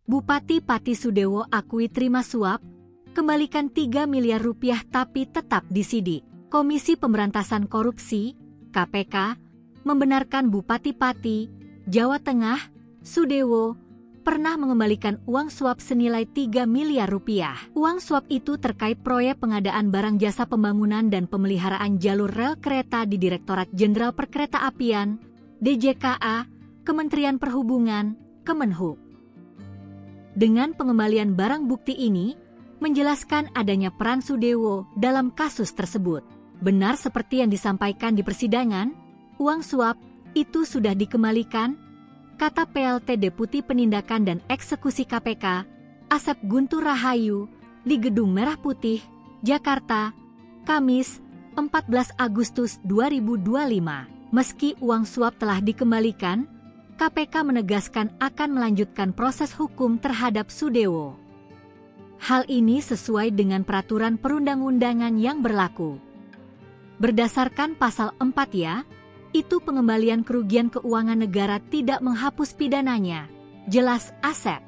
Bupati Pati Sudewo akui terima suap, kembalikan 3 miliar rupiah tapi tetap disidik. Komisi Pemberantasan Korupsi, KPK, membenarkan Bupati Pati, Jawa Tengah, Sudewo, pernah mengembalikan uang suap senilai 3 miliar rupiah. Uang suap itu terkait proyek pengadaan barang jasa pembangunan dan pemeliharaan jalur rel kereta di Direktorat Jenderal Perkeretaapian, DJKA, Kementerian Perhubungan, Kemenhub. Dengan pengembalian barang bukti ini, menjelaskan adanya peran Sudewo dalam kasus tersebut. Benar seperti yang disampaikan di persidangan, uang suap itu sudah dikembalikan, kata PLT Deputi Penindakan dan Eksekusi KPK, Asep Guntur Rahayu, di Gedung Merah Putih, Jakarta, Kamis, 14 Agustus 2025. Meski uang suap telah dikembalikan, KPK menegaskan akan melanjutkan proses hukum terhadap Sudewo. Hal ini sesuai dengan peraturan perundang-undangan yang berlaku. Berdasarkan pasal 4 ya, itu pengembalian kerugian keuangan negara tidak menghapus pidananya, jelas Asep.